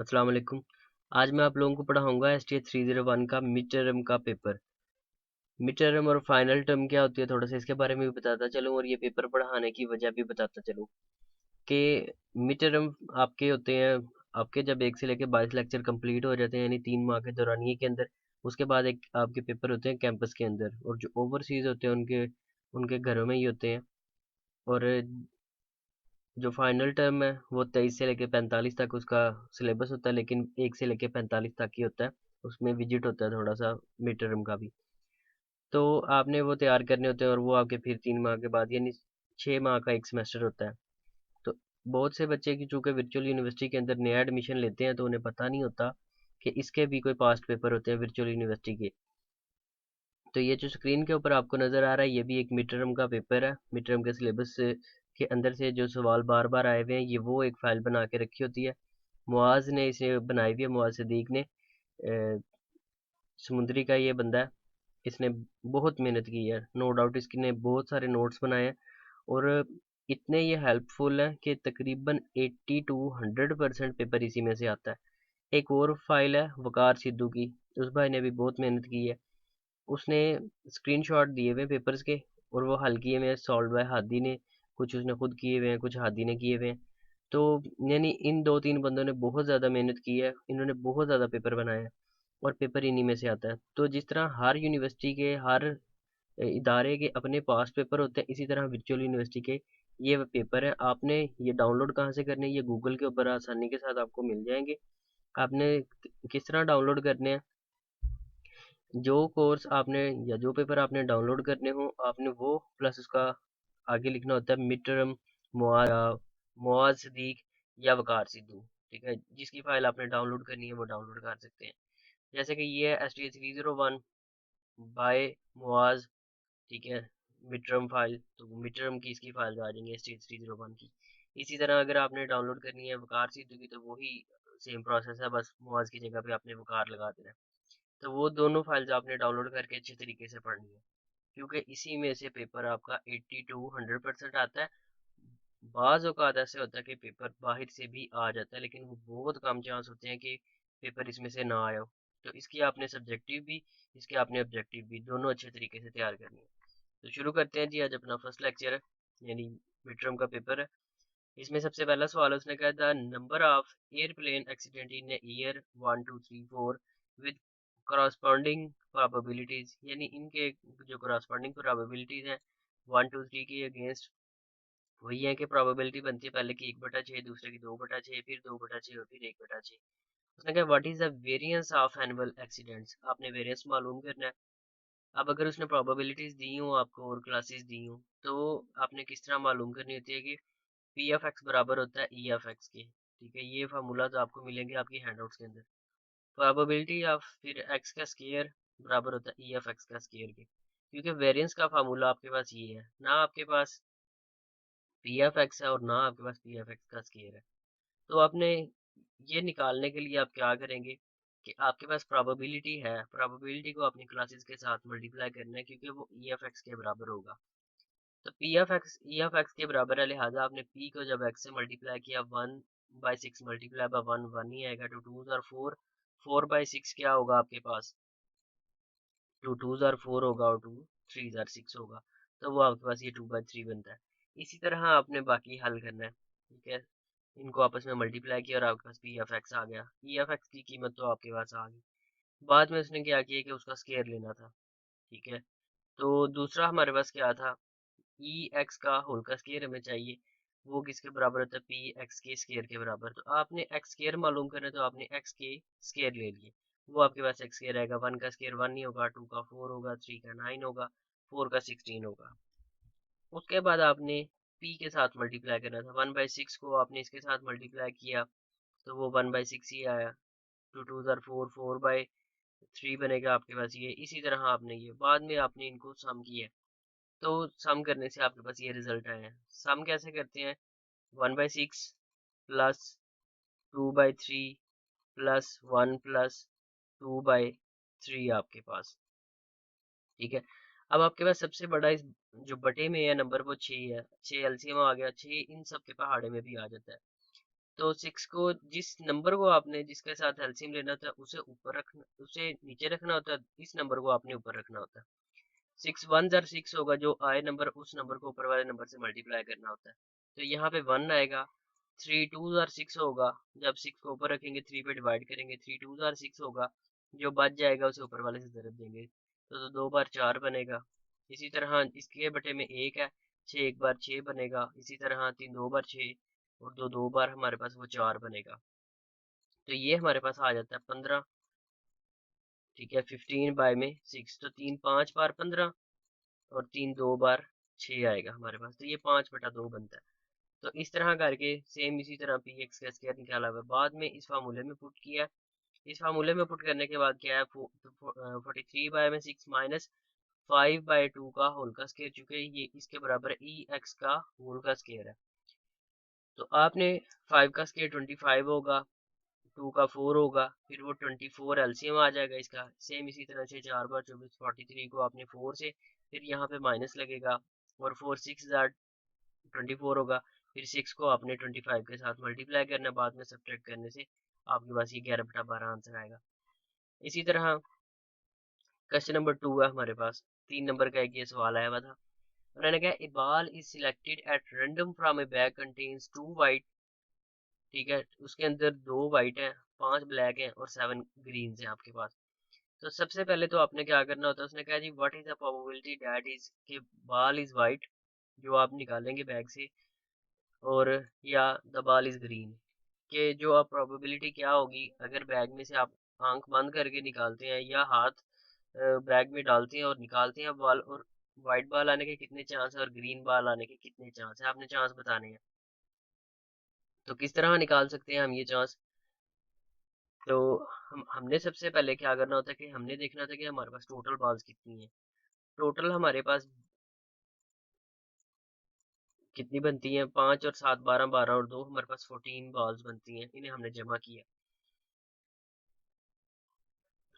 अस्सलाम वालेकुम। आज मैं आप लोगों को पढ़ाऊंगा एस टी एच 301 का मिड टर्म का पेपर। मिड टर्म और फाइनल टर्म क्या होती है, थोड़ा सा इसके बारे में भी बताता चलूँ और ये पेपर पढ़ाने की वजह भी बताता चलूँ कि मिड टर्म आपके होते हैं। आपके जब 1 से लेकर 22 लेक्चर कंप्लीट हो जाते हैं, यानी 3 माह के दौरानिए के अंदर, उसके बाद एक आपके पेपर होते हैं कैंपस के अंदर, और जो ओवरसीज होते हैं उनके उनके घरों में ही होते हैं। और जो फाइनल टर्म है वो 23 से लेकर 45 तक उसका सिलेबस होता है, लेकिन 1 से लेकर 45 तक ही होता है। उसमें विजिट होता है थोड़ा सा मिड टर्म का भी। तो आपने वो तैयार करने होते हैं, और वो आपके फिर 3 माह के बाद, यानी 6 माह का एक सेमेस्टर होता है। तो बहुत से बच्चे की चूंकि वर्चुअल यूनिवर्सिटी के अंदर नया एडमिशन लेते हैं, तो उन्हें पता नहीं होता कि इसके भी कोई पास्ट पेपर होते हैं वर्चुअल यूनिवर्सिटी के। तो ये जो स्क्रीन के ऊपर आपको नज़र आ रहा है, ये भी एक मिड टर्म का पेपर है। मिड टर्म के सिलेबस के अंदर से जो सवाल बार बार आए हुए हैं, ये वो एक फाइल बना के रखी होती है। मुआज ने इसे बनाई हुई है, मुआज सिद्दीक ने। समुंदरी का ये बंदा है, इसने बहुत मेहनत की है, नो डाउट इसने बहुत सारे नोट्स बनाए हैं। और इतने ये हेल्पफुल है कि तकरीबन 80 to 100% पेपर इसी में से आता है। एक और फाइल है वकार सिद्धू की, उस भाई ने भी बहुत मेहनत की है। उसने स्क्रीनशॉट दिए हुए पेपर्स के, और वो हल किए हुए हैं, सॉल्व बाय हादी ने। कुछ उसने खुद किए हुए हैं, कुछ हादी ने किए हुए हैं। तो यानी इन 2-3 बंदों ने बहुत ज़्यादा मेहनत की है, इन्होंने बहुत ज़्यादा पेपर बनाए हैं, और पेपर इन्हीं में से आता है। तो जिस तरह हर यूनिवर्सिटी के, हर इदारे के अपने पास पेपर होते हैं, इसी तरह वर्चुअल यूनिवर्सिटी के ये पेपर है। आपने ये डाउनलोड कहाँ से करने हैं? ये गूगल के ऊपर आसानी के साथ आपको मिल जाएंगे। आपने किस तरह डाउनलोड करने हैं? जो कोर्स आपने या जो पेपर आपने डाउनलोड करने हो, आपने वो प्लस उसका आगे लिखना होता है मिड टर्म मुआज सदीक या वकार सिद्धू। ठीक है, जिसकी फाइल आपने डाउनलोड करनी है वो डाउनलोड कर सकते हैं। जैसे कि ये है STA301 बाय मुआज। ठीक है, मिड टर्म फाइल, तो मिड टर्म की इसकी फाइल आ जाएंगी STA301 की। इसी तरह अगर आपने डाउनलोड करनी है वकार सिद्धू की, तो वही सेम प्रोसेस है, बस मुआज की जगह पे आपने वकार लगा देना है। तो वो दोनों फाइल्स आपने डाउनलोड करके अच्छे तरीके से पढ़नी है, क्योंकि इसी में से पेपर आपका 80 to 100% आता है। बाज औकात ऐसे होता है कि पेपर बाहर से भी आ जाता है, लेकिन वो बहुत कम चांस होते हैं कि पेपर इसमें से ना आया हो। तो इसकी आपने सब्जेक्टिव भी, इसके आपने ऑब्जेक्टिव भी, दोनों अच्छे तरीके से तैयार करनी है। तो शुरू करते हैं जी। आज अपना फर्स्ट लेक्चर है, यानी मिड टर्म का पेपर है। इसमें सबसे पहला सवाल उसने कहा था, number of airplane accident in year 1 2 3 4 with corresponding probabilities, यानी इनके जो करस्पॉन्डिंग प्रोबेबिलिटीज हैं 1 2 3 के अगेंस्ट, वही है कि प्रोबेबिलिटी बनती है पहले की 1/6, दूसरे की 2/6, फिर 2/6 और फिर 1/6। उसने कहा what is the variance of annual accidents, आपने वेरिएंस मालूम करना है। अब अगर उसने प्रोबेबिलिटीज दी हो आपको और क्लासेस दी हो, तो आपने किस तरह मालूम करनी होती है कि पी एफ एक्स बराबर होता है ई एफ एक्स के। ठीक है, ये फार्मूला तो आपको मिलेंगे आपकी हैंडआउट्स के अंदर। प्रोबेबिलिटी ऑफ फिर एक्स का स्केयर बराबर होता है ई एफ एक्स का स्केयर के, क्योंकि वेरिएंस का फार्मूला आपके पास ये है ना, आपके पास पी एफ एक्स है और ना आपके पास पी एफ एक्स का स्केयर है। तो आपने ये निकालने के लिए आप क्या करेंगे कि आपके पास प्रोबेबिलिटी है, प्रोबेबिलिटी को अपनी क्लासेस के साथ मल्टीप्लाई करना है, क्योंकि वो ई एफ एक्स के बराबर होगा। तो P F x E F x के बराबर है, लिहाजा आपने पी को जब एक्स से मल्टीप्लाई किया, 1/6 मल्टीप्लाई बाय 1 ही आएगा। 2 2 4, 4/6 क्या होगा आपके पास? 2 2 4 होगा और 2 3 6 होगा। तो वो आपके पास ये 2/3 बनता है। इसी तरह आपने बाकी हल करना है। ठीक है, इनको आपस में मल्टीप्लाई किया और आपके पास पी एफ एक्स आ गया। ई एफ एक्स की कीमत तो आपके पास आ गई। बाद में उसने क्या किया कि उसका स्केयर लेना था। ठीक है, तो दूसरा हमारे पास क्या था, ई एक्स का होल का स्केयर हमें चाहिए। वो किसके बराबर होता है? पी एक्स के स्केयर के बराबर। तो आपने एक्स स्केयर मालूम करना है, तो आपने एक्स के स्केयर ले लिए। वो आपके पास एक्स स्केयर आएगा, 1 का स्केयर 1 नहीं होगा, 2 का 4 होगा, 3 का 9 होगा, 4 का 16 होगा। उसके बाद आपने पी के साथ मल्टीप्लाई करना था। 1/6 को आपने इसके साथ मल्टीप्लाई किया, तो वो 1/6 ही आया। 2 2 4, 4/3 बनेगा आपके पास ये। इसी तरह आपने ये बाद में आपने इनको सम किया, तो सम करने से आपके पास ये रिजल्ट आए हैं। सम कैसे करते हैं? 1/6 प्लस 2/3 प्लस 1 प्लस 2/3 आपके पास। ठीक है, अब आपके पास सबसे बड़ा इस जो बटे में है नंबर, वो 6 है। 6 एलसीएम आ गया, 6 इन सब के पहाड़े में भी आ जाता है। तो 6 को जिस नंबर को आपने जिसके साथ एलसीएम लेना होता है उसे ऊपर रखना, उसे नीचे रखना होता है, इस नंबर को आपने ऊपर रखना होता है। 6 1 जार 6 होगा, जो आए नंबर उस नंबर को ऊपर वाले नंबर से मल्टीप्लाई करना होता है। तो यहाँ पे 1 आएगा। 3 2 जार 6 होगा, जब 6 को ऊपर रखेंगे 3 पे डिवाइड करेंगे, 3 2 जार 6 होगा, जो बच जाएगा उसे ऊपर वाले से ज़रब देंगे, तो 2 बार 4 बनेगा। इसी तरह इसके बटे में 1 है, 6 एक बार 6 बनेगा। इसी तरह 3 2 बार 6 और 2 2 बार हमारे पास वो 4 बनेगा। तो ये हमारे पास आ जाता है 15। ठीक है, 15 बाय में 6, तो 3 5 बार 15 और 3 2 बार 6 आएगा हमारे पास, तो ये 5/2 बनता है। तो इस तरह करके सेम इसी तरह पी एक्स का स्क्वायर निकाला हुआ है, बाद में इस फार्मूले में पुट किया। इस फार्मूले में पुट करने के बाद क्या है, 43/6 माइनस 5/2 का होल का स्क्वायर, चूंकि ये इसके बराबर ई एक्स का होल का स्क्वायर है। तो आपने 5 का स्क्वायर 25 होगा, 2 का 4 होगा, फिर वो 24 एलसीएम आ जाएगा इसका। सेम इसी तरह से 4 बार 24 43 को आपने 4 से फिर यहाँ पे माइनस लगेगा, और 4 6 24 होगा। फिर 6 को आपने 25 के साथ मल्टीप्लाई करना, बाद में सब्ट्रैक्ट करने से आपके पास ये 11/12 आंसर आएगा। इसी तरह क्वेश्चन नंबर 2 है हमारे पास, 3 नंबर का एक ये सवाल आया हुआ था। उन्होंने कहा a ball is selected at random from a bag contains 2 white. ठीक है, उसके अंदर 2 वाइट है, 5 ब्लैक है और 7 ग्रीन है आपके पास। तो सबसे पहले तो आपने क्या करना होता है, उसने कहा जी what is the probability that is के बॉल इज वाइट, जो आप निकालेंगे बैग से, और या द बॉल इज ग्रीन, के जो आप प्रोबेबिलिटी क्या होगी अगर बैग में से आप आंख बंद करके निकालते हैं या हाथ बैग में डालते हैं और निकालते हैं बॉल, और वाइट बॉल आने के कितने चांस है और ग्रीन बॉल आने के कितने चांस है, आपने चांस बताने हैं। तो किस तरह निकाल सकते हैं हम ये चांस, तो हमने सबसे पहले क्या करना होता है कि हमने देखना था कि हमारे पास टोटल बॉल्स कितनी है। टोटल हमारे पास कितनी बनती हैं, 5 और 7 12 12 और 2, हमारे पास 14 बॉल्स बनती हैं, इन्हें हमने जमा किया।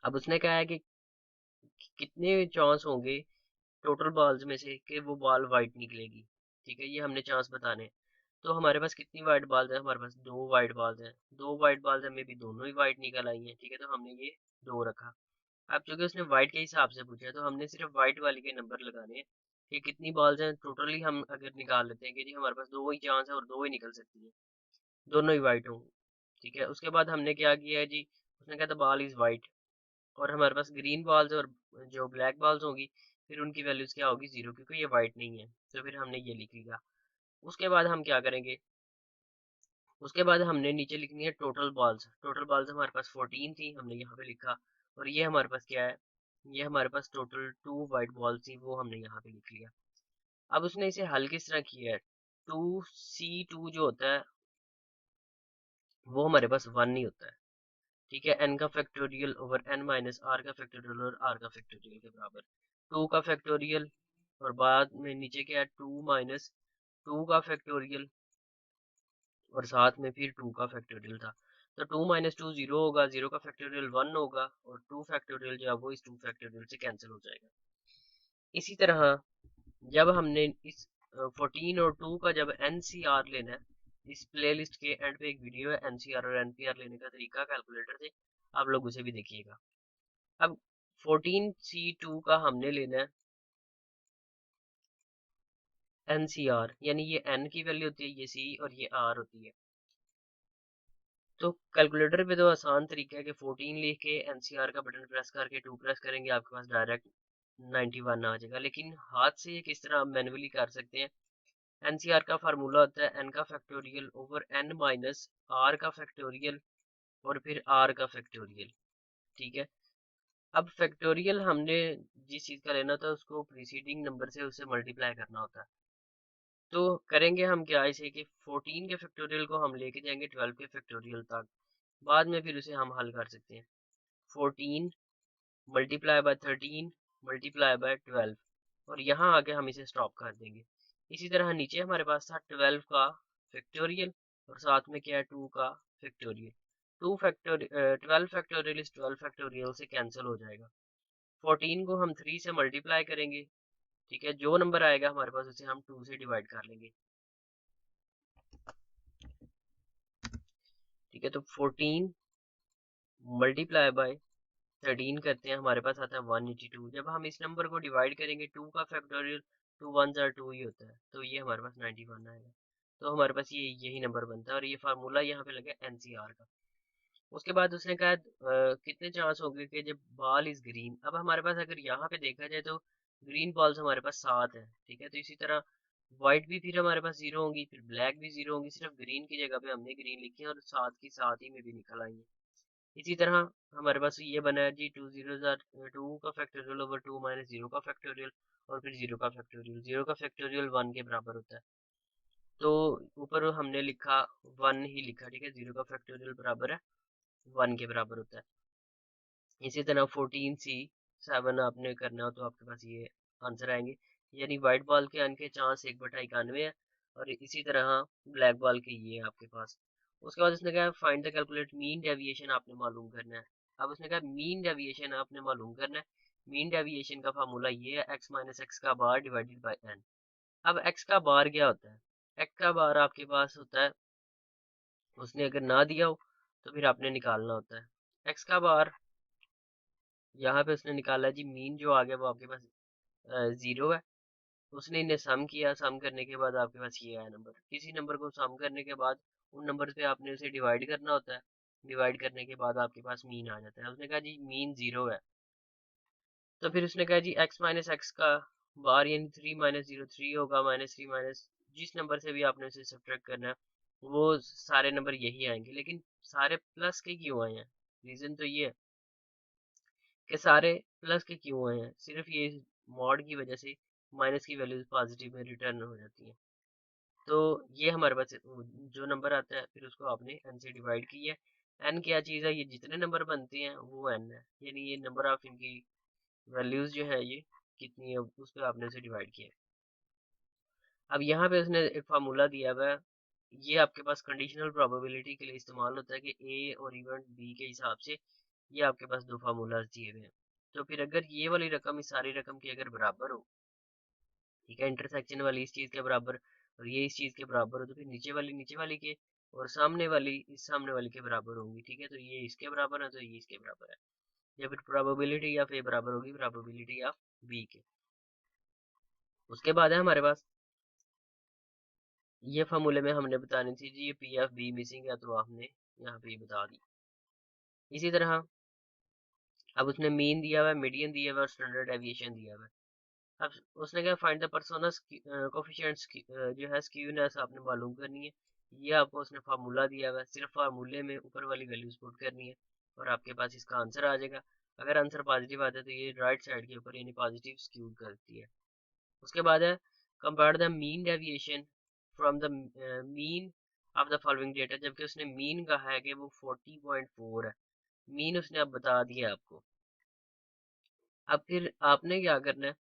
अब उसने कहा है कि कितने चांस होंगे टोटल बॉल्स में से कि वो बॉल वाइट निकलेगी। ठीक है, ये हमने चांस बताने हैं। तो हमारे पास कितनी वाइट बॉल्स हैं, हमारे पास 2 वाइट बॉल्स हैं। 2 वाइट बॉल्स हैं, में भी दोनों ही वाइट निकल आई हैं। ठीक है, तो हमने ये 2 रखा। अब चूंकि उसने वाइट के हिसाब से पूछा है, तो हमने सिर्फ वाइट वाली के नंबर लगाने हैं कि कितनी बॉल्स हैं टोटली। हम अगर निकाल लेते हैं कि जी हमारे पास 2 ही चांस है और 2 ही निकल सकती है, दोनों ही वाइट होंगी। ठीक है, उसके बाद हमने क्या किया है जी, उसने कहा था बॉल इज वाइट, और हमारे पास ग्रीन बॉल्स और जो ब्लैक बॉल्स होगी, फिर उनकी वैल्यूज क्या होगी, 0, क्योंकि ये वाइट नहीं है, तो फिर हमने ये लिख लिया। उसके बाद हम क्या करेंगे, उसके बाद हमने नीचे लिखनी है टोटल बॉल्स। टोटल बॉल्स हमारे पास 14 थी, हमने यहाँ पे लिखा, और ये हमारे पास क्या है, ये हमारे पास टोटल 2 वाइट बॉल्स थी, वो हमने यहाँ पे लिख लिया। अब उसने इसे हल किस तरह किया है, 2C2 जो होता है वो हमारे पास 1 नहीं होता है। ठीक है, n का factorial over n minus r का फैक्टोरियल और r का फैक्टोरियल के बराबर, 2 का फैक्टोरियल और बाद में नीचे क्या है 2 माइनस 2 का फैक्टोरियल और साथ में फिर 2 का फैक्टोरियल था। तो 2 माइनस 2 0 होगा, 0 का फैक्टोरियल 1 होगा, और 2 फैक्टोरियल जो है वो इस 2 फैक्टोरियल से कैंसिल हो जाएगा। इसी तरह जब हमने इस 14 और 2 का जब एनसीआर लेना है, इस प्लेलिस्ट के एंड पे एक वीडियो है एनसीआर और एनपीआर लेने का तरीका कैलकुलेटर से, आप लोग उसे भी देखिएगा। अब 14C2 का हमने लेना है एनसीआर, यानी ये एन की वैल्यू होती है, ये सी और ये आर होती है। तो कैलकुलेटर पे तो आसान तरीका है कि 14 लिख के एनसीआर का बटन प्रेस करके 2 प्रेस करेंगे, आपके पास डायरेक्ट 91 आ जाएगा। लेकिन हाथ से ये किस तरह आप मैनुअली कर सकते हैं, एनसीआर का फार्मूला होता है एन का factorial over n minus r का फैक्टोरियल और फिर आर का फैक्टोरियल। ठीक है, अब फैक्टोरियल हमने जिस चीज़ का लेना था उसको प्रीसीडिंग नंबर से उससे मल्टीप्लाई करना होता है। तो करेंगे हम क्या, इसे कि 14 के फैक्टोरियल को हम लेके जाएंगे 12 के फैक्टोरियल तक, बाद में फिर उसे हम हल कर सकते हैं। 14 मल्टीप्लाई बाय 13 मल्टीप्लाई बाय 12, और यहाँ आके हम इसे स्टॉप कर देंगे। इसी तरह नीचे हमारे पास था 12 का फैक्टोरियल और साथ में क्या है 2 का फैक्टोरियल। 12 फैक्टोरियल इस 12 फैक्टोरियल से कैंसिल हो जाएगा। 14 को हम 3 से मल्टीप्लाई करेंगे। ठीक है, जो नंबर आएगा हमारे पास उसे हम 2 से डिवाइड कर लेंगे। ठीक है, तो 14 मल्टीप्लाई बाय 13 करते हैं, हमारे पास आता है 182। जब हम इस नंबर को डिवाइड करेंगे, 2 का फैक्टोरियल 2 1 जार 2 ही होता है, तो ये हमारे पास 91 आएगा। तो हमारे पास ये यही नंबर बनता है और ये फार्मूला यहाँ पे लगे एनसीआर का। उसके बाद उसने कहा कितने चांस होंगे कि जब बॉल इज ग्रीन। अब हमारे पास अगर यहाँ पे देखा जाए तो ग्रीन बॉल्स हमारे पास 7 है, ठीक है। तो इसी तरह व्हाइट भी फिर हमारे पास 0 होंगी, फिर ब्लैक भी 0 होंगी, सिर्फ ग्रीन की जगह पे हमने ग्रीन लिखी है और 7 की 7 ही में भी निकल आई है। इसी तरह हमारे पास ये बना है जी 2 जीरो 2 का फैक्टोरियल ओवर 2 माइनस 0 का फैक्टोरियल और फिर 0 का फैक्टोरियल। 0 का फैक्टोरियल 1 के बराबर होता है, तो ऊपर हमने लिखा 1 ही लिखा, ठीक है। 0 का फैक्टोरियल बराबर है 1 के बराबर होता है। इसी तरह 14C 7 आपने करना हो तो आपके पास ये आंसर आएंगे, यानी व्हाइट बॉल के आने के चांस 1/91 है और इसी तरह ब्लैक बॉल के ये आपके पास। उसके बाद उसने कहा find the calculate mean deviation, आपने मालूम करना है। अब उसने कहा मीन डेविएशन आपने मालूम करना है। मीन डेविएशन का फार्मूला ये है x माइनस एक्स का बार डिवाइडेड बाई n। अब x का बार क्या होता है? x का बार आपके पास होता है, उसने अगर ना दिया हो तो फिर आपने निकालना होता है। x का बार यहाँ पे उसने निकाला जी, मीन जो आ गया वो आपके पास 0 है। उसने इन्हें सम किया, सम करने के बाद आपके पास ये आया नंबर। किसी नंबर को सम करने के बाद उन नंबर पे आपने उसे डिवाइड करना होता है, डिवाइड करने के बाद आपके पास मीन आ जाता है। उसने कहा जी मीन 0 है, तो फिर उसने कहा जी x माइनस एक्स का बार यानी 3 माइनस 0 3 होगा, माइनस 3 माइनस जिस नंबर से भी आपने उसे सब्ट्रैक्ट करना है वो सारे नंबर यही आएंगे। लेकिन सारे प्लस के क्यों आए हैं? रीजन तो ये है कि सारे प्लस के क्यों आए हैं, सिर्फ ये मॉड की वजह से माइनस की वैल्यूज पॉजिटिव में रिटर्न हो जाती है। तो ये हमारे पास जो नंबर आता है फिर उसको आपने n से डिवाइड किया है। n क्या चीज़ है? ये जितने नंबर बनते हैं वो n है, यानी ये नंबर ऑफ इनकी वैल्यूज जो है ये कितनी है उस पर आपने उसे डिवाइड किया। अब यहाँ पे उसने एक फार्मूला दिया हुआ है, ये आपके पास कंडीशनल प्रोबेबिलिटी के लिए इस्तेमाल होता है कि a और इवेंट b के हिसाब से ये आपके पास दो फार्मूला दिए हुए हैं। तो फिर अगर ये वाली रकम इस सारी रकम की अगर बराबर हो, ठीक है, इंटरसेक्शन वाली इस चीज के बराबर और ये इस चीज के बराबर हो, तो फिर नीचे वाली के और सामने वाली इस सामने वाली के बराबर होंगी, ठीक है। तो ये इसके बराबर है तो ये इसके बराबर है, या फिर प्रोबेबिलिटी ऑफ ए बराबर होगी प्रोबेबिलिटी ऑफ बी के। उसके बाद है हमारे पास ये फार्मूले में हमने बतानी थी जी ये पी एफ बी मिसिंग है, तो आपने यहाँ पे ये बता दी। इसी तरह अब उसने मीन दिया हुआ है, मीडियन दिया हुआ है और स्टैंडर्ड डेविएशन दिया हुआ है। अब उसने क्या फाइंड द पर्सोनस कोफिशिएंट्स जो है स्क्यूनेस आपने मालूम करनी है। ये आपको उसने फार्मूला दिया हुआ है, सिर्फ फार्मूले में ऊपर वाली वैल्यूज पुट करनी है और आपके पास इसका आंसर आ जाएगा। अगर आंसर पॉजिटिव आता है तो ये राइट साइड के ऊपर यानी पॉजिटिव स्क्यूड करती है। उसके बाद है compare the mean deviation from the mean of the following data, जबकि उसने मीन कहा है कि वो 40.4 है, मीन उसने अब बता दिया आपको। अब फिर आपने क्या करना है?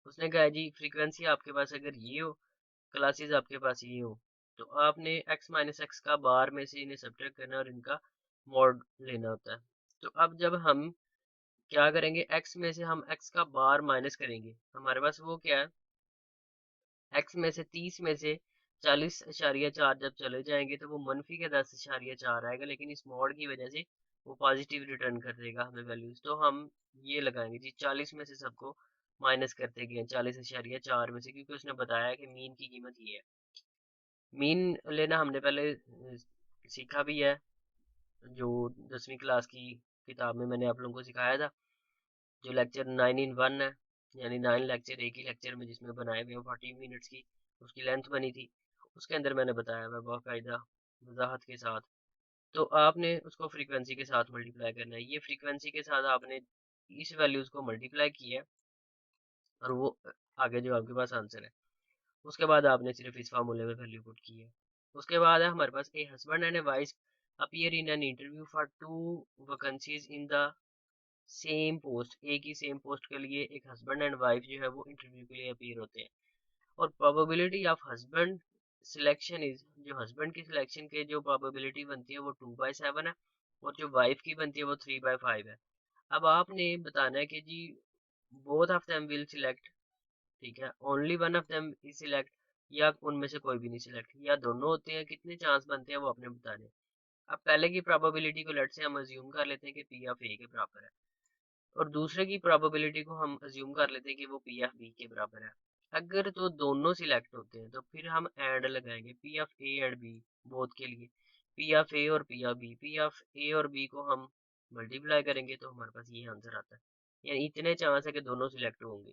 उसने कहा जी फ्रीक्वेंसी आपके पास अगर ये हो, क्लासेस आपके पास ये हो, तो आपने x माइनस एक्स का बार में से इन्हें सब्ट्रैक्ट करना और इनका मॉड लेना होता है। तो अब जब हम क्या करेंगे, x में से हम x का बार माइनस करेंगे, हमारे पास वो क्या है, x में से 30 में से 40.4 जब चले जाएंगे तो वो मनफी के 10.4 आएगा, लेकिन इस मॉड की वजह से वो पॉजिटिव रिटर्न कर देगा हमें वैल्यूज। तो हम ये लगाएंगे जी 40 में से सबको माइनस करते गए 40.4 में से, क्योंकि उसने बताया कि मीन की कीमत ये है। मीन लेना हमने पहले सीखा भी है, जो 10वीं क्लास की किताब में मैंने आप लोगों को सिखाया था, जो लेक्चर 9 in 1 है, यानी 9 लेक्चर एक ही लेक्चर में जिसमें बनाए हुए 40 मिनट्स की उसकी लेंथ बनी थी, उसके अंदर मैंने बताया हुआ बाकायदा वजाहत के साथ। तो आपने उसको फ्रीक्वेंसी के साथ मल्टीप्लाई करना है, ये फ्रीक्वेंसी के साथ आपने इस वैल्यूज को मल्टीप्लाई किया है और वो आगे जो आपके पास आंसर है। उसके बाद आपने सिर्फ इस फार्मूले में वैल्यू पुट की है। उसके बाद है हमारे पास a husband and a wife appear in an interview for 2 vacancies in the same post, एक ही सेम पोस्ट के लिए एक हस्बैंड एंड वाइफ जो है वो इंटरव्यू के लिए अपीयर होते हैं और probability of husband selection is, जो हस्बैंड की सिलेक्शन के जो प्रोबेबिलिटी बनती है वो 2/7 है और जो वाइफ की बनती है वो 3/5 है। अब आपने बताना है कि जी both of them will select, ठीक है, only one of them is select, या उनमें से कोई भी नहीं सिलेक्ट, या दोनों होते हैं, कितने चांस बनते हैं वो आपने बताने। अब पहले की प्रोबेबिलिटी को लेट से हम अज्यूम कर लेते हैं कि पी ऑफ ए के बराबर है, और दूसरे की प्रोबेबिलिटी को हम अज्यूम कर लेते हैं कि वो पी ऑफ बी के बराबर है। अगर तो दोनों सिलेक्ट होते हैं तो फिर हम एंड लगाएंगे P of A and B both के लिए, पी ऑफ ए और P of B, P of A और बी को हम मल्टीप्लाई करेंगे तो हमारे पास ये आंसर आता है, यानी इतने चांस है कि दोनों सिलेक्ट होंगे।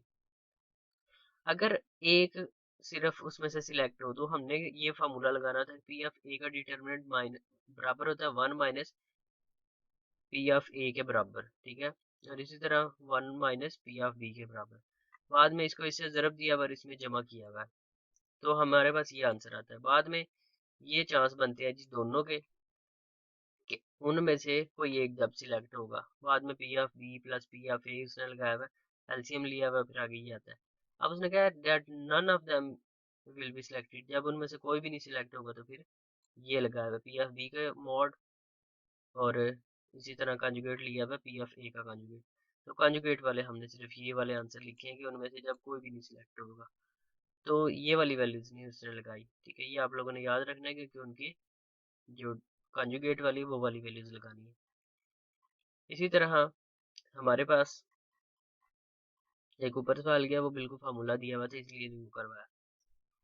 अगर एक सिर्फ उसमें से सिलेक्ट हो तो हमने ये फार्मूला लगाना था, पी ऑफ ए का डिटरमिनेंट बराबर होता है 1 माइनस पी ऑफ ए के बराबर, ठीक है, और इसी तरह 1 माइनस पी ऑफ बी के बराबर। बाद में इसको इससे ज़रब दिया और इसमें जमा किया हुआ है, तो हमारे पास ये आंसर आता है। बाद में ये चांस बनते हैं जिस दोनों के कि उनमें से कोई एक जब सिलेक्ट होगा। बाद में P of B plus P of A उसने लगाया हुआ है, एलसीएम लिया हुआ है, फिर आगे ये आता है। अब उसने कहा that none of them will be selected, जब उनमें से कोई भी नहीं सिलेक्ट होगा तो फिर ये लगाया हुआ पी ऑफ बी का मॉड, और इसी तरह कंजुगेट लिया हुआ पी ऑफ ए का कंजुगेट। तो कंजुगेट वाले हमने सिर्फ ये वाले आंसर लिखे हैं कि उनमें से जब कोई भी नहीं सिलेक्ट होगा, तो ये वाली वैल्यूज नहीं उसने लगाई, ठीक है। ये आप लोगों ने याद रखना है क्योंकि उनकी जो कंजुगेट वाली वो वाली वैल्यूज लगानी है। इसी तरह हमारे पास एक ऊपर सवाल गया, वो बिल्कुल फार्मूला दिया हुआ था इसलिए रिव्यू करवाया।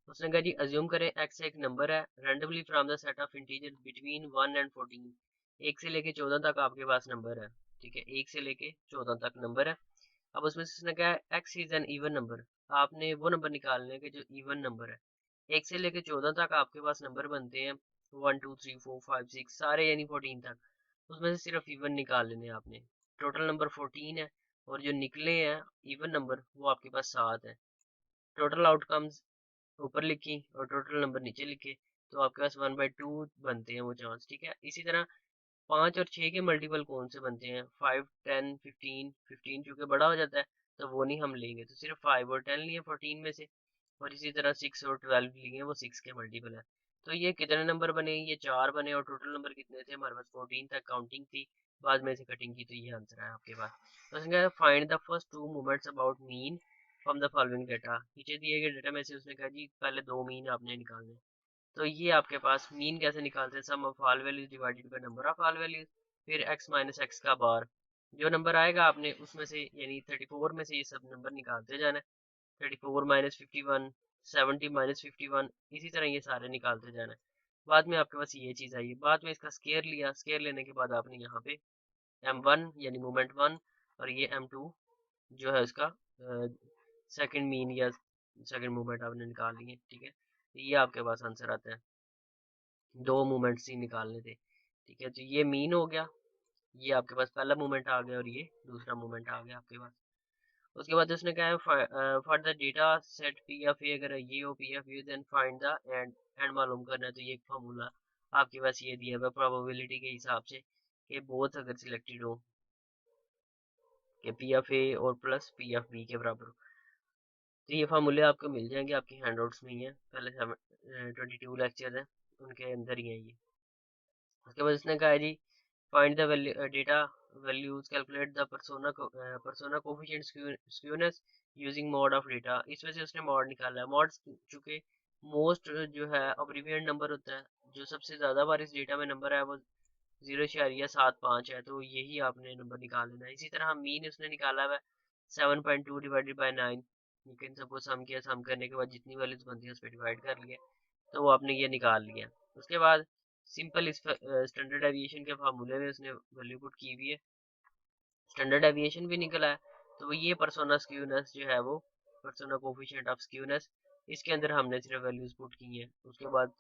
उसने कहा जी अज्यूम करें एक्स एक नंबर है randomly from the set of integer between 1 and 14, 1 से लेके 14 तक आपके पास नंबर है, ठीक है, 1 से लेके 14 तक नंबर है। अब उसमें से उसने कहा x is an even number, आपने वो नंबर निकालने हैं कि जो इवन नंबर है। 1 से लेके 14 तक आपके पास नंबर बनते हैं 1 2 3 4 5 6 सारे, यानी 14 तक। उसमें से सिर्फ इवन निकाल लेने हैं आपने। टोटल नंबर 14 है और जो निकले हैं इवन नंबर वो आपके पास 7 है। टोटल आउटकम्स ऊपर लिखी और टोटल नंबर नीचे लिखे, तो आपके पास 1/2 बनते हैं वो चांस, ठीक है। इसी तरह 5 और 6 के मल्टीपल कौन से बनते हैं, 5 10 15, 15 चूंकि बड़ा हो जाता है तो वो नहीं हम लेंगे, तो सिर्फ 5 और 10 लिए 14 में से, और इसी तरह 6 और 12 लिए वो 6 के मल्टीपल है। तो ये कितने नंबर बने, ये 4 बने, और टोटल नंबर कितने थे हमारे पास 14 तक काउंटिंग थी, बाद में से कटिंग की, तो ये आंसर है आपके पास। तो उसने कहा find the first two moments about mean from the following data, नीचे दिए गए डेटा में से उसने कहा जी पहले दो मीन आपने निकालने। तो ये आपके पास मीन कैसे निकालते हैं, sum of all values divided by number of all values, फिर x माइनस एक्स का बार, जो नंबर आएगा आपने उसमें से यानी 34 में से ये सब नंबर निकालते जाना है। 34 माइनस 51, 70 माइनस 51, इसी तरह ये सारे निकालते जाना है। बाद में आपके पास ये चीज़ आई, बाद में इसका स्केयर लिया, स्केयर लेने के बाद आपने यहाँ पे m1 यानी मोमेंट 1 और ये m2 जो है उसका सेकंड मीन या सेकंड मूवमेंट आपने निकाल लिए, ठीक है। तो ये आपके पास आंसर आता है, दो मूवमेंट्स ही निकालने थे, ठीक है। तो ये मीन हो गया, ये आपके पास पहला मूवमेंट आ गया और ये दूसरा मूवमेंट आ गया आपके पास। उसके बाद उसने कहा है for the data set P of A, अगर ये हो P of A then find the and मालूम करना है, तो ये एक फार्मूला आपके पास ये दिया हुआ प्रोबेबिलिटी के हिसाब से कि बोथ अगर सिलेक्टेड हो कि पी ऑफ ए और प्लस पी ऑफ बी के बराबर हो। तो ये फार्मूले आपको मिल जाएंगे, आपकी हैंडआउट्स में ही है, पहले 22 लेक्चर हैं उनके अंदर ही है ये। उसके बाद इसने कहा है जी find the value data values calculate the Pearson coefficient skewness using mode of data, इसमें से उसने मॉड निकाला है। मॉड चूंकि मोस्ट जो है अब्रीविएंट नंबर होता है, जो सबसे ज़्यादा बार इस डेटा में नंबर है वो 0.75 है, तो यही आपने नंबर निकाल लेना है। इसी तरह मीन उसने निकाला हुआ है 7.2 डिवाइडेड बाई 9, लेकिन सबको सम किया, सम करने के बाद जितनी वैल्यूज बनती है उस पर डिवाइड कर लिया, तो वो आपने ये निकाल लिया। उसके बाद सिंपल स्टैंडर्ड डेविएशन के फार्मूले में उसने वैल्यू पुट की हुई है, स्टैंडर्ड डेविएशन भी निकला है, तो ये पर्सोना स्क्यूनेस जो है वो पर्सोना कोफिशिएंट ऑफ स्क्यूनेस, इसके अंदर हमने सिर्फ वैल्यूज पुट की हैं। उसके बाद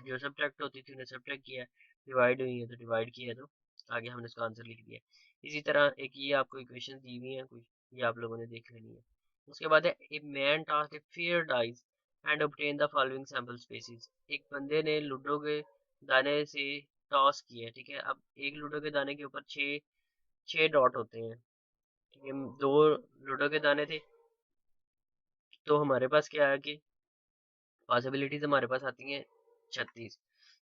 जो सब्ट्रैक्ट होती थी उन्हें सब्ट्रैक्ट किया, डिवाइड हुई है तो डिवाइड किया, तो आगे हमने इसका आंसर लिख दिया। इसी तरह एक ये आपको इक्वेशन दी हुई है कुछ, ये आप लोगों ने देख लेनी है। उसके बाद है a man tosses a fair dice and obtain the following sample spaces, एक बंदे ने लूडो के दाने से टॉस किया, ठीक है। अब एक लूडो के दाने के ऊपर छह डॉट होते हैं, ठीक है, दो लूडो के दाने थे, तो हमारे पास क्या है कि पॉसिबिलिटीज हमारे पास आती हैं 36।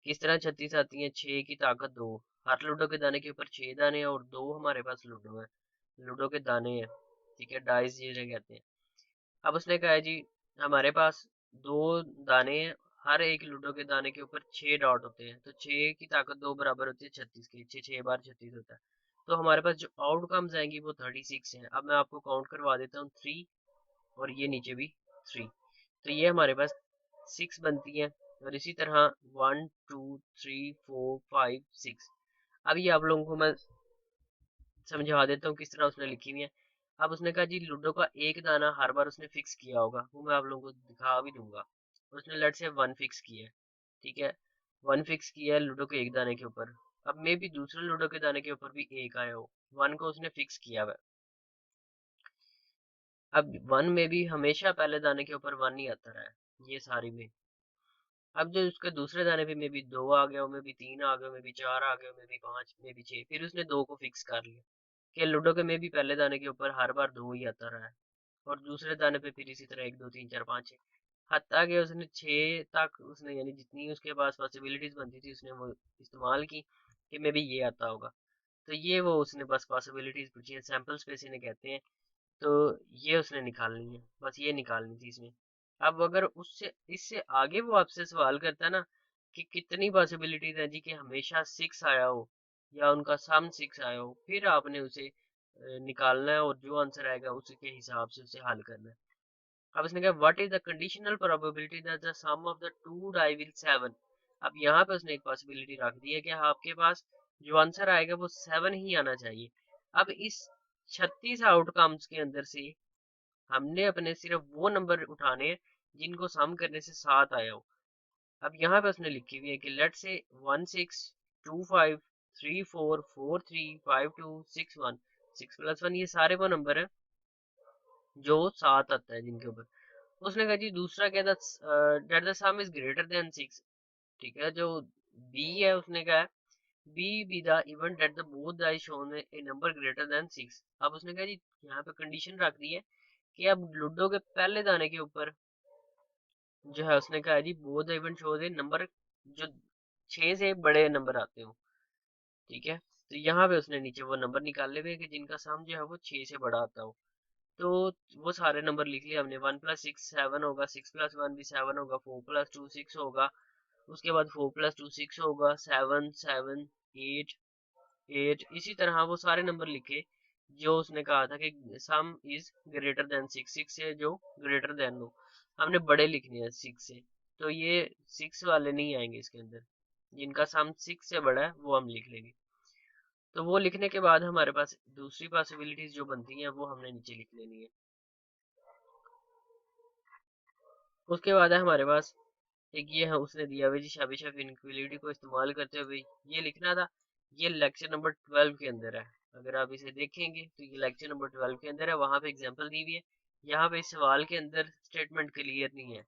किस तरह 36 आती हैं, 6 की ताकत 2, हर लूडो के दाने के ऊपर 6 दाने हैं और 2 हमारे पास लूडो है, लूडो के दाने हैं, ठीक है, डाइस जिसे कहते हैं। अब उसने कहा है जी हमारे पास 2 दाने हैं, हर एक लूडो के दाने के ऊपर 6 डॉट होते हैं, तो 6 की ताकत 2 बराबर होती है 36 की, 6 6 बार 36 होता है। तो हमारे पास जो आउटकम्स आएंगी वो 36 हैं। अब मैं आपको काउंट करवा देता हूँ, 3 और ये नीचे भी 3, तो ये हमारे पास 6 बनती है। और इसी तरह 1 2 3 4 5 6। अब ये आप लोगों को मैं समझा देता हूँ किस तरह उसने लिखी हुई है। अब उसने कहा जी लूडो का एक दाना हर बार उसने फिक्स किया होगा, वो मैं आप लोगों को दिखा भी दूंगा। उसने लेट से 1 फिक्स किया है, ठीक है, 1 फिक्स किया है लूडो के एक दाने के ऊपर। अब मे भी दूसरे लूडो के दाने के ऊपर भी एक आया हो, 1 को उसने फिक्स किया हुआ है। अब 1 में भी हमेशा पहले दाने के ऊपर 1 ही आता रहा है, ये सारी में। अब जो उसके दूसरे दाने पे में भी 2 आ गया, में भी 3 आ गया, में भी 4 आ गया, में भी 5, में भी 6, फिर उसने 2 को फिक्स कर लिया कि लूडो के में भी पहले दाने के ऊपर हर बार 2 ही आता रहा है। और दूसरे दाने पे फिर इसी तरह 1 2 3 4 5 6, हत्ता कि उसने 6 तक उसने, यानी जितनी उसके पास पॉसिबिलिटीज बनती थी उसने वो इस्तेमाल की कि मे भी ये आता होगा। तो ये वो उसने बस पॉसिबिलिटीज पूछी है, सैंपल स्पेस इन्हें कहते हैं। तो ये उसने निकालनी है, बस ये निकालनी थी इसमें। अब अगर उससे इससे आगे वो आपसे सवाल करता है ना कि कितनी पॉसिबिलिटीज है जी कि हमेशा 6 आया हो या उनका सम 6 आया हो, फिर आपने उसे निकालना है और जो आंसर आएगा उसी के हिसाब से उसे हल करना है। अब इसने कहा what is the conditional probability that the sum of the two dice will 7। अब यहाँ पे उसने एक पॉसिबिलिटी रख दी है कि आपके पास जो आंसर आएगा वो 7 ही आना चाहिए। अब इस 36 आउटकम्स के अंदर से हमने अपने सिर्फ वो नंबर उठाने हैं जिनको सम करने से 7 आया हो। अब यहाँ पे उसने लिखी हुई है कि लेट से 162534435261, 6+1, ये सारे वो नंबर है जो 7 आता है जिनके ऊपर। उसने कहा जी दूसरा क्या था, that the sum is greater than 6। ठीक है, जो बी है उसने कहा है B be the event that the both the shown a number greater than 6। अब उसने कहा जी यहाँ पे कंडीशन रख दी है कि अब लूडो के पहले दाने के ऊपर जो है उसने कहा जी both the event show the number जो 6 से बड़े नंबर आते हो। ठीक है, तो यहाँ पे उसने नीचे वो नंबर निकाले हुए कि जिनका सम जो है वो 6 से बड़ा आता हो। तो वो सारे नंबर लिख लिए हमने, 1+6 7 होगा, 6+1 भी 7 होगा, 4+2 6 होगा, उसके बाद 4+2 6 होगा, 7 7 8 8, इसी तरह वो सारे नंबर लिखे जो उसने कहा था कि सम इज ग्रेटर देन 6, 6 से जो ग्रेटर देन हो। हमने बड़े लिखने हैं 6 से, तो ये 6 वाले नहीं आएंगे इसके अंदर, जिनका सम 6 से बड़ा है वो हम लिख लेंगे। तो वो लिखने के बाद हमारे पास दूसरी पॉसिबिलिटीज जो बनती हैं वो हमने नीचे लिख लेनी है। उसके बाद है हमारे पास एक ये है, उसने दिया हुआ जी शाबिश ऑफ इनक्विलिटी को इस्तेमाल करते हुए ये लिखना था। ये लेक्चर नंबर 12 के अंदर है, अगर आप इसे देखेंगे तो ये लेक्चर नंबर 12 के अंदर है, वहां पे एग्जांपल दी हुई है। यहाँ पे इस सवाल के अंदर स्टेटमेंट क्लियर नहीं है,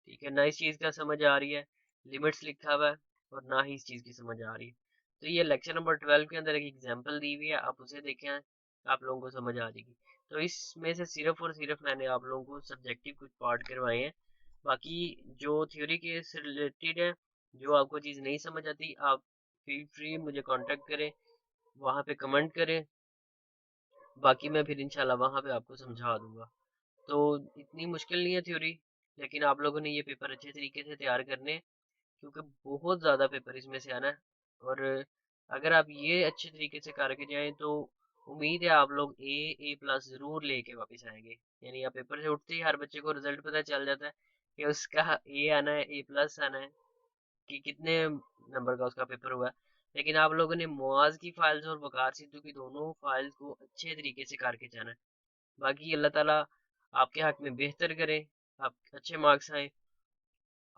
ठीक है, ना इस चीज का समझ आ रही है, लिमिट्स लिखा हुआ है, और ना ही इस चीज की समझ आ रही है। तो ये लेक्चर नंबर 12 के अंदर एक एग्जांपल दी हुई है, आप उसे देखें, आप लोगों को समझ आ जाएगी। तो इसमें से सिर्फ और सिर्फ मैंने आप लोगों को सब्जेक्टिव कुछ पार्ट करवाए हैं, बाकी जो थ्योरी के से रिलेटेड है, जो आपको चीज़ नहीं समझ आती आप फील फ्री मुझे कांटेक्ट करें, वहाँ पे कमेंट करें, बाकी मैं फिर इंशाल्लाह वहाँ पे आपको समझा दूंगा। तो इतनी मुश्किल नहीं है थ्योरी, लेकिन आप लोगों ने ये पेपर अच्छे तरीके से तैयार करने हैं, क्योंकि बहुत ज़्यादा पेपर इसमें से आना है। और अगर आप ये अच्छे तरीके से करके जाएं तो उम्मीद है आप लोग ए प्लस ज़रूर लेके वापस आएंगे। यानी आप पेपर से उठते ही हर बच्चे को रिजल्ट पता चल जाता है कि उसका ए आना है, ए प्लस आना है, कि कितने नंबर का उसका पेपर हुआ है। लेकिन आप लोगों ने मुआज की फाइल्स और वकार सिद्धू की दोनों फाइल्स को अच्छे तरीके से करके जाना है। बाकी अल्लाह ताला आपके हक में बेहतर करे, आप अच्छे मार्क्स आए।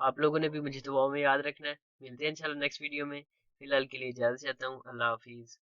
आप लोगों ने भी मुझे दुआओं में याद रखना है। मिलते हैं इंशाल्लाह नेक्स्ट वीडियो में, फिलहाल के लिए इजाज़त चाहता हूँ, अल्लाह हाफिज़।